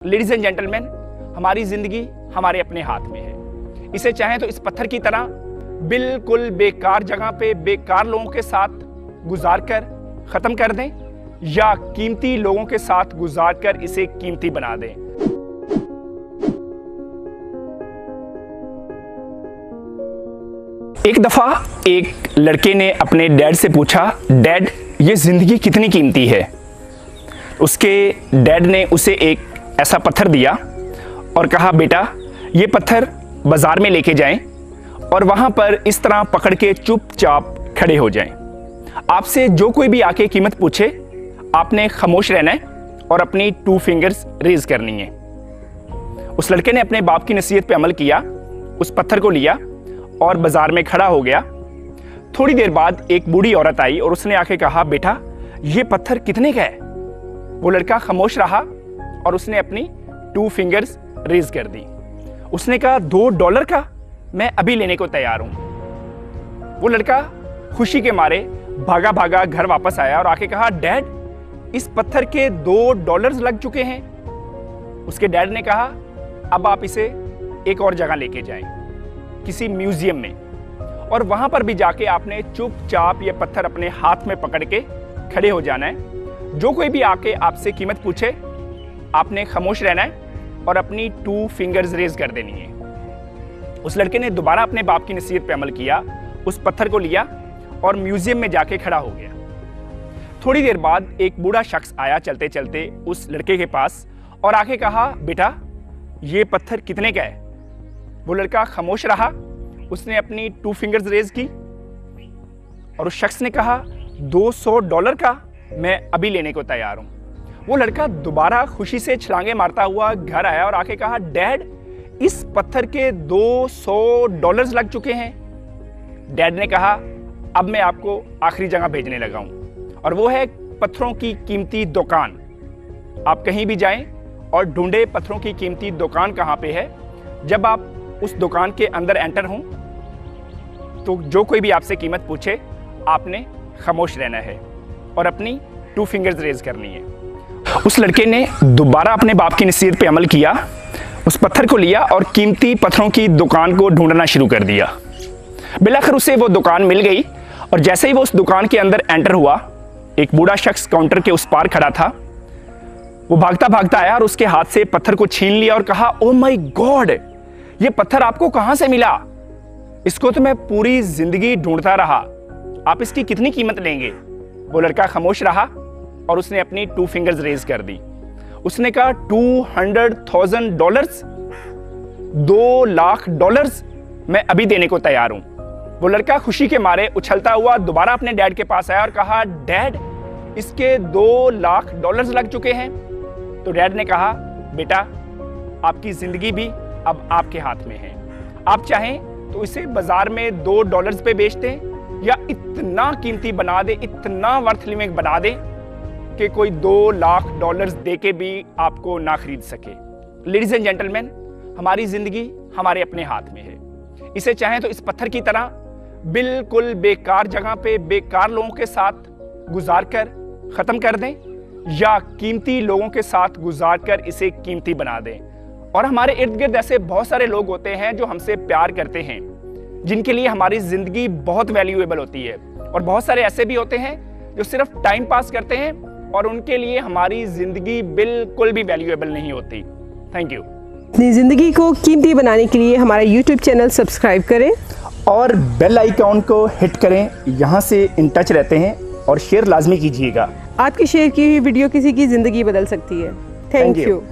Ladies and gentleman, हमारी जिंदगी हमारे अपने हाथ में है। इसे चाहें तो इस पत्थर की तरह बिल्कुल बेकार जगह पे बेकार लोगों के साथ गुजार कर खत्म कर दें, या कीमती लोगों के साथ गुजार कर इसे कीमती बना दें। एक दफा एक लड़के ने अपने डैड से पूछा, डैड ये जिंदगी कितनी कीमती है। उसके डैड ने उसे एक ऐसा पत्थर दिया और कहा, बेटा ये पत्थर बाजार में लेके जाएं और वहां पर इस तरह पकड़ के चुपचाप खड़े हो जाएं। आपसे जो कोई भी आके कीमत पूछे, आपने खामोश रहना है और अपनी 2 फिंगर्स रेज करनी है। उस लड़के ने अपने बाप की नसीहत पे अमल किया, उस पत्थर को लिया और बाजार में खड़ा हो गया। थोड़ी देर बाद एक बूढ़ी औरत आई और उसने आके कहा, बेटा ये पत्थर कितने का है। वो लड़का खामोश रहा और उसने अपनी 2 फिंगर्स रेज कर दी। उसने कहा, $2 का, मैं अभी लेने को तैयार हूं। वो लड़का खुशी के मारे भागा भागा घर वापस आया और आके कहा, डैड इस पत्थर के $2 लग चुके हैं। उसके डैड ने कहा, अब आप इसे एक और जगह लेके जाएं, किसी म्यूजियम में, और वहां पर भी जाके आपने चुपचाप ये पत्थर अपने हाथ में पकड़ के खड़े हो जाना है। जो कोई भी आके आपसे कीमत पूछे, आपने खामोश रहना है और अपनी 2 फिंगर्स रेज कर देनी है। उस लड़के ने दोबारा अपने बाप की नसीहत पे अमल किया, उस पत्थर को लिया और म्यूजियम में जाके खड़ा हो गया। थोड़ी देर बाद एक बूढ़ा शख्स आया चलते चलते उस लड़के के पास और आके कहा, बेटा ये पत्थर कितने का है। वो लड़का खामोश रहा, उसने अपनी 2 फिंगर्स रेज की और उस शख्स ने कहा, $200 का, मैं अभी लेने को तैयार हूं। वो लड़का दोबारा खुशी से छलांगे मारता हुआ घर आया और आके कहा, डैड इस पत्थर के $200 लग चुके हैं। डैड ने कहा, अब मैं आपको आखिरी जगह भेजने लगा हूं और वो है पत्थरों की कीमती दुकान। आप कहीं भी जाएं और ढूंढे पत्थरों की कीमती दुकान कहां पे है। जब आप उस दुकान के अंदर एंटर हों तो जो कोई भी आपसे कीमत पूछे, आपने खामोश रहना है और अपनी 2 फिंगर्स रेज करनी है। उस लड़के ने दोबारा अपने बाप की नसीहत पे अमल किया, उस पत्थर को लिया और कीमती पत्थरों की दुकान को ढूंढना शुरू कर दिया। बिलाखिर उसे वो दुकान मिल गई और जैसे ही वो उस दुकान के अंदर एंटर हुआ, एक बूढ़ा शख्स काउंटर के उस पार खड़ा था। वो भागता भागता आया और उसके हाथ से पत्थर को छीन लिया और कहा, ओ माय गॉड, ये पत्थर आपको कहां से मिला। इसको तो मैं पूरी जिंदगी ढूंढता रहा, आप इसकी कितनी कीमत लेंगे। वो लड़का खामोश रहा और उसने अपनी 2 फिंगर्स रेज कर दी। उसने कहा, $200,000, $2,00,000, मैं अभी देने को तैयार हूं। वो लड़का खुशी के मारे उछलता हुआ दोबारा अपने डैड के पास आया और कहा, डैड इसके $2,00,000 लग चुके हैं। तो डैड ने कहा, बेटा आपकी जिंदगी भी अब आपके हाथ में है। आप चाहें तो इसे बाजार में $2 पे बेच दें या इतना कीमती बना दे, इतना वर्थ लिविंग बना दे कि कोई $2,00,000 दे के भी आपको ना खरीद सके। लेडीज एंड जेंटलमैन, हमारी जिंदगी हमारे अपने हाथ में है। इसे चाहें तो इस पत्थर की तरह बिल्कुल बेकार जगह पे बेकार लोगों के साथ गुजार कर खत्म कर दें, या कीमती लोगों के साथ गुजार कर इसे कीमती बना दें। और हमारे इर्द गिर्द ऐसे बहुत सारे लोग होते हैं जो हमसे प्यार करते हैं, जिनके लिए हमारी जिंदगी बहुत वैल्यूएबल होती है, और बहुत सारे ऐसे भी होते हैं जो सिर्फ टाइम पास करते हैं और उनके लिए हमारी जिंदगी बिल्कुल भी वैल्यूएबल नहीं होती। Thank you. अपनी ज़िंदगी को कीमती बनाने के लिए हमारा YouTube चैनल सब्सक्राइब करें और बेल आइकॉन को हिट करें। यहाँ से इन टच रहते हैं और शेयर लाजमी कीजिएगा। आपकी शेयर की हुई वीडियो किसी की ज़िंदगी बदल सकती है। Thank you.